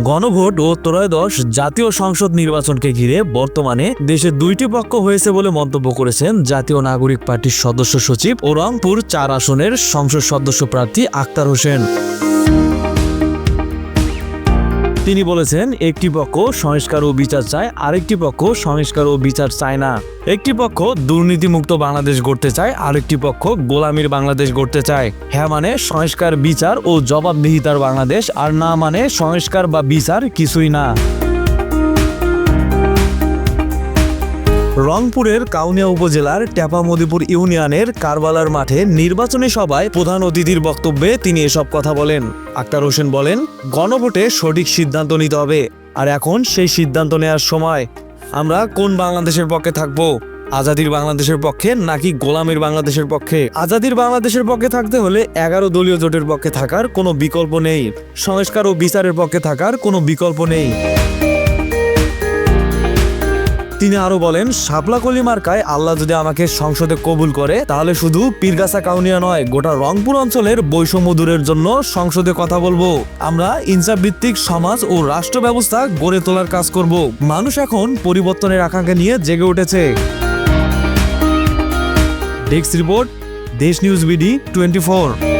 গণভোট ও ত্রয়োদশ জাতীয় সংসদ নির্বাচনকে ঘিরে বর্তমানে দেশে দুইটি পক্ষ হয়েছে বলে মন্তব্য করেছেন জাতীয় নাগরিক পার্টির সদস্য সচিব ও রংপুর ৪ আসনের সংসদ সদস্য প্রার্থী আক্তার হোসেন। তিনি বলেছেন, একটি পক্ষ সংস্কার ও বিচার চায়, আরেকটি পক্ষ সংস্কার ও বিচার চায় না। একটি পক্ষ দুর্নীতিমুক্ত বাংলাদেশ গড়তে চায়, আরেকটি পক্ষ গোলামির বাংলাদেশ গড়তে চায়। হ্যাঁ মানে সংস্কার, বিচার ও জবাবদিহিতার বাংলাদেশ, আর না মানে সংস্কার বা বিচার কিছুই না। রংপুরের কাউনিয়া উপজেলার টেপামদিপুর ইউনিয়নের কারবালার মাঠে নির্বাচনী সভায় প্রধান অতিথির বক্তব্যে তিনি এসব কথা বলেন। আক্তার হোসেন বলেন, গণভোটে সঠিক সিদ্ধান্ত নিতে হবে, আর এখন সেই সিদ্ধান্ত নেওয়ার সময়। আমরা কোন বাংলাদেশের পক্ষে থাকবো? আজাদির বাংলাদেশের পক্ষে নাকি গোলামির বাংলাদেশের পক্ষে? আজাদির বাংলাদেশের পক্ষে থাকতে হলে 11 দলীয় জোটের পক্ষে থাকার কোনো বিকল্প নেই। সংস্কার ও বিচারের পক্ষে থাকার কোনো বিকল্প নেই। তিনি আরো বলেন, শাপলাকলি মার্কায় আল্লাহ যদি আমাকে সংসদে কবুল করে, তাহলে শুধু পীরগাছা কাউনিয়া নয়, গোটা রংপুর অঞ্চলের বৈষম্য দূরের জন্য সংসদে কথা বলবো। আমরা ইনসাফ ভিত্তিক সমাজ ও রাষ্ট্র ব্যবস্থা গড়ে তোলার কাজ করব। মানুষ এখন পরিবর্তনের আকাঙ্ক্ষা নিয়ে জেগে উঠেছে। ডেস্ক রিপোর্ট, দেশ নিউজ বিডি 24।